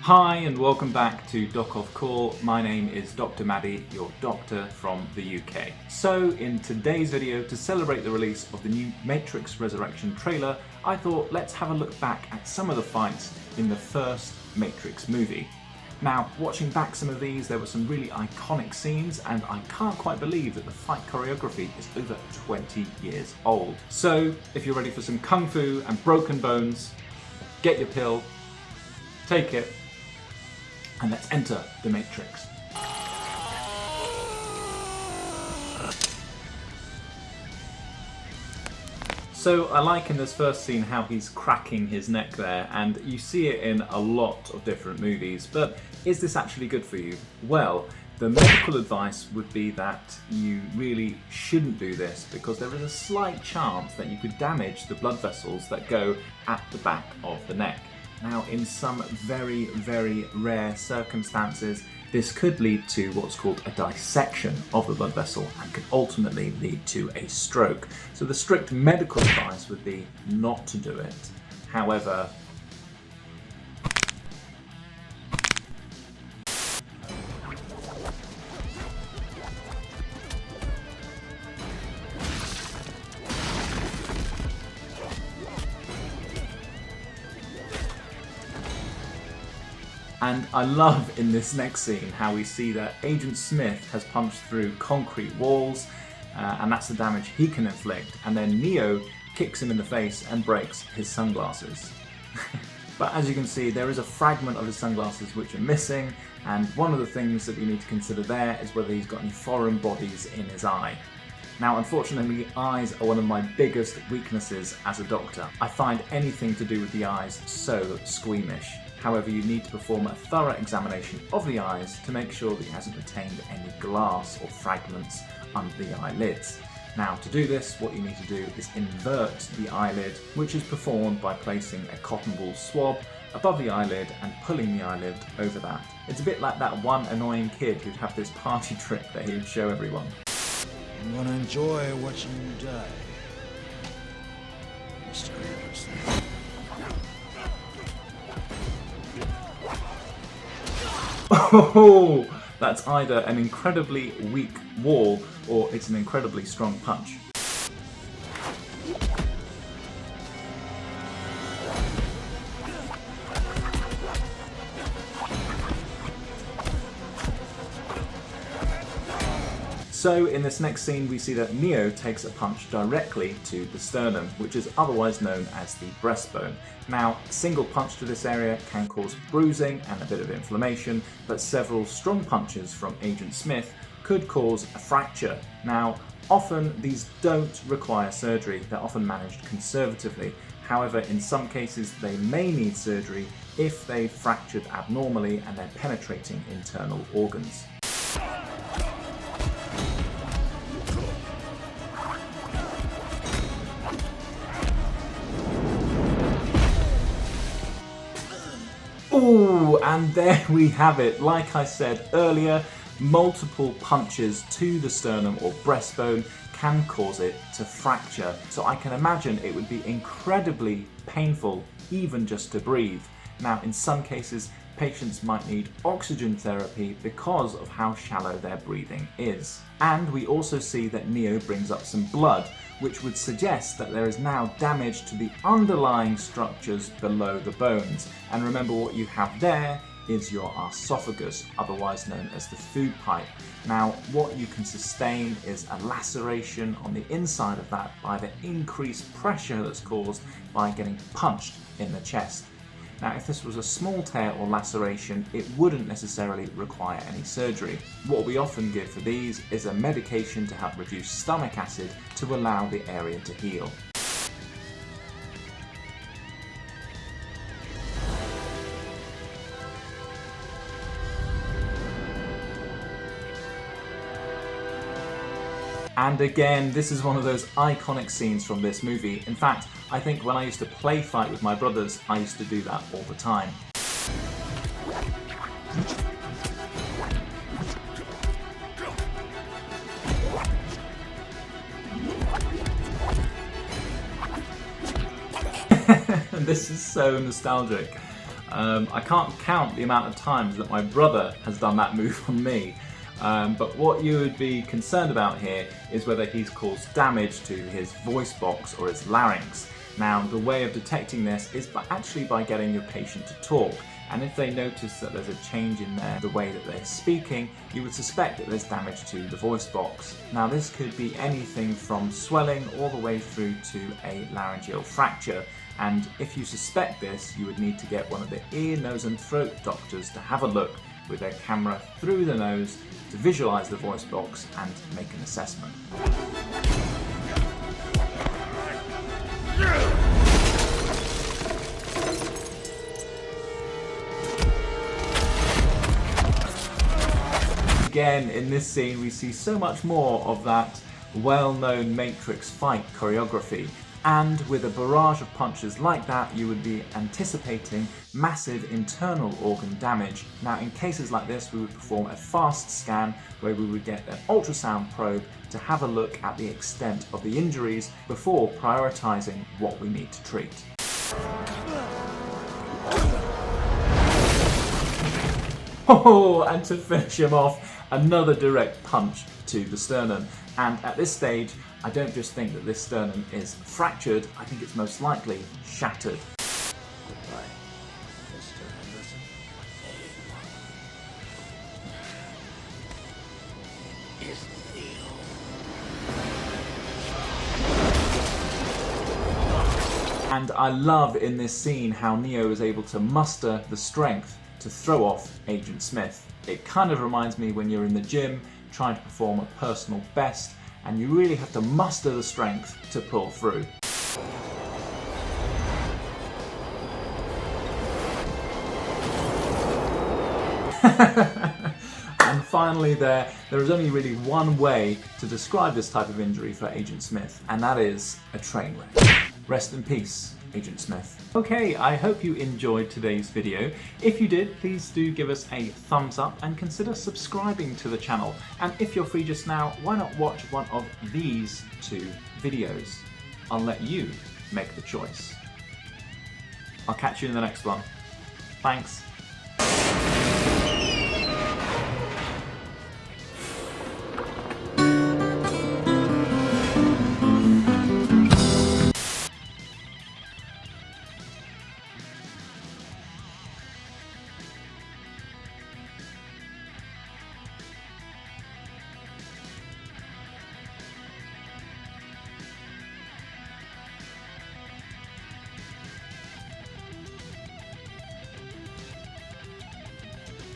Hi and welcome back to doc.offcall. My name is Dr. Maddie, your doctor from the UK. So in today's video, to celebrate the release of the new Matrix Resurrection trailer, I thought let's have a look back at some of the fights in the first Matrix movie. Now, watching back some of these, there were some really iconic scenes, and I can't quite believe that the fight choreography is over 20 years old. So if you're ready for some kung fu and broken bones, get your pill, take it, and let's enter the Matrix. So I like in this first scene how he's cracking his neck there, and you see it in a lot of different movies, but is this actually good for you? Well, the medical advice would be that you really shouldn't do this because there is a slight chance that you could damage the blood vessels that go at the back of the neck. Now, in some very, very rare circumstances, this could lead to what's called a dissection of the blood vessel and could ultimately lead to a stroke. So the strict medical advice would be not to do it. However, and I love in this next scene how we see that Agent Smith has punched through concrete walls, and that's the damage he can inflict, and then Neo kicks him in the face and breaks his sunglasses. But as you can see, there is a fragment of his sunglasses which are missing, and one of the things that we need to consider there is whether he's got any foreign bodies in his eye. Now, unfortunately, eyes are one of my biggest weaknesses as a doctor. I find anything to do with the eyes so squeamish. However, you need to perform a thorough examination of the eyes to make sure that he hasn't retained any glass or fragments under the eyelids. Now, to do this, what you need to do is invert the eyelid, which is performed by placing a cotton wool swab above the eyelid and pulling the eyelid over that. It's a bit like that one annoying kid who'd have this party trick that he would show everyone. I'm gonna enjoy watching you die, Mr. Anderson. Oh, that's either an incredibly weak wall or it's an incredibly strong punch. So in this next scene we see that Neo takes a punch directly to the sternum, which is otherwise known as the breastbone. Now, a single punch to this area can cause bruising and a bit of inflammation, but several strong punches from Agent Smith could cause a fracture. Now, often these don't require surgery, they're often managed conservatively. However, in some cases they may need surgery if they've fractured abnormally and they're penetrating internal organs. Oh, and there we have it. Like I said earlier, multiple punches to the sternum or breastbone can cause it to fracture. So I can imagine it would be incredibly painful even just to breathe. Now, in some cases, patients might need oxygen therapy because of how shallow their breathing is. And we also see that Neo brings up some blood, which would suggest that there is now damage to the underlying structures below the bones. And remember, what you have there is your esophagus, otherwise known as the food pipe. Now, what you can sustain is a laceration on the inside of that by the increased pressure that's caused by getting punched in the chest. Now, if this was a small tear or laceration, it wouldn't necessarily require any surgery. What we often give for these is a medication to help reduce stomach acid to allow the area to heal. And again, this is one of those iconic scenes from this movie. In fact, I think when I used to play fight with my brothers, I used to do that all the time. This is so nostalgic. I can't count the amount of times that my brother has done that move on me. But what you would be concerned about here is whether he's caused damage to his voice box or his larynx. Now, the way of detecting this is actually by getting your patient to talk. And if they notice that there's a change in the way that they're speaking, you would suspect that there's damage to the voice box. Now, this could be anything from swelling all the way through to a laryngeal fracture. And if you suspect this, you would need to get one of the ear, nose and throat doctors to have a look with their camera through the nose to visualize the voice box and make an assessment. Again, in this scene, we see so much more of that well-known Matrix fight choreography. And with a barrage of punches like that, you would be anticipating massive internal organ damage. Now, in cases like this, we would perform a fast scan where we would get an ultrasound probe to have a look at the extent of the injuries before prioritizing what we need to treat. Oh, and to finish him off, another direct punch to the sternum. And at this stage, I don't just think that this sternum is fractured, I think it's most likely shattered. Goodbye, Mr. Henderson. Is And I love in this scene how Neo is able to muster the strength to throw off Agent Smith. It kind of reminds me when you're in the gym trying to perform a personal best and you really have to muster the strength to pull through. And finally there is only really one way to describe this type of injury for Agent Smith, and that is a train wreck. Rest in peace, Agent Smith. Okay, I hope you enjoyed today's video. If you did, please do give us a thumbs up and consider subscribing to the channel. And if you're free just now, why not watch one of these two videos? I'll let you make the choice. I'll catch you in the next one. Thanks.